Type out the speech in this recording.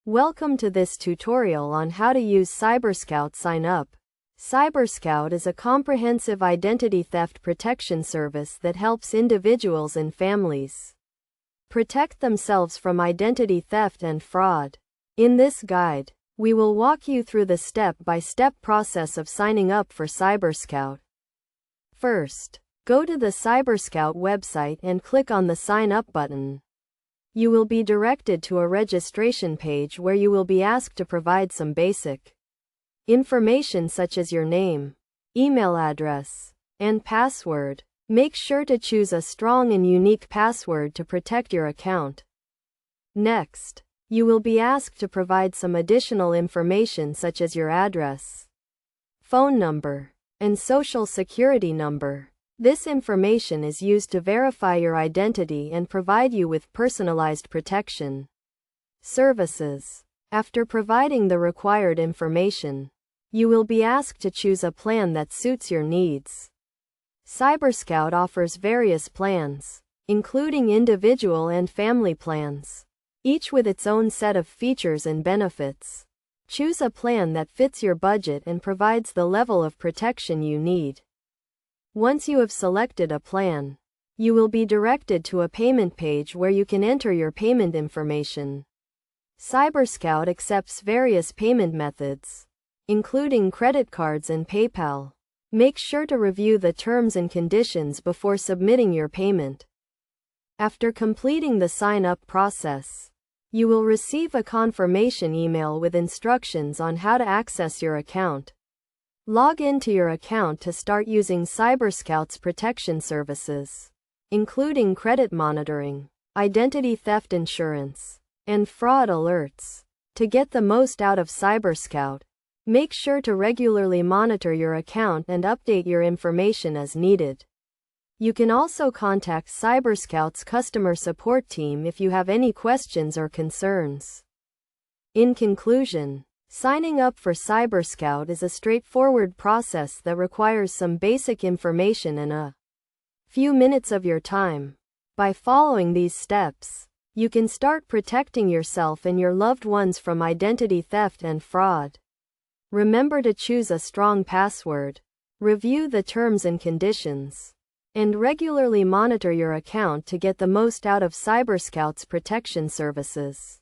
Welcome to this tutorial on how to use CyberScout Sign Up. CyberScout is a comprehensive identity theft protection service that helps individuals and families protect themselves from identity theft and fraud. In this guide, we will walk you through the step-by-step process of signing up for CyberScout. First, go to the CyberScout website and click on the Sign Up button. You will be directed to a registration page where you will be asked to provide some basic information such as your name, email address, and password. Make sure to choose a strong and unique password to protect your account. Next, you will be asked to provide some additional information such as your address, phone number, and social security number. This information is used to verify your identity and provide you with personalized protection services. After providing the required information, you will be asked to choose a plan that suits your needs. CyberScout offers various plans, including individual and family plans, each with its own set of features and benefits. Choose a plan that fits your budget and provides the level of protection you need. Once you have selected a plan, you will be directed to a payment page where you can enter your payment information. CyberScout accepts various payment methods, including credit cards and PayPal. Make sure to review the terms and conditions before submitting your payment. After completing the sign-up process, you will receive a confirmation email with instructions on how to access your account. Log into your account to start using CyberScout's protection services, including credit monitoring, identity theft insurance, and fraud alerts. To get the most out of CyberScout, make sure to regularly monitor your account and update your information as needed. You can also contact CyberScout's customer support team if you have any questions or concerns. In conclusion, signing up for CyberScout is a straightforward process that requires some basic information and a few minutes of your time. By following these steps, you can start protecting yourself and your loved ones from identity theft and fraud. Remember to choose a strong password, review the terms and conditions, and regularly monitor your account to get the most out of CyberScout's protection services.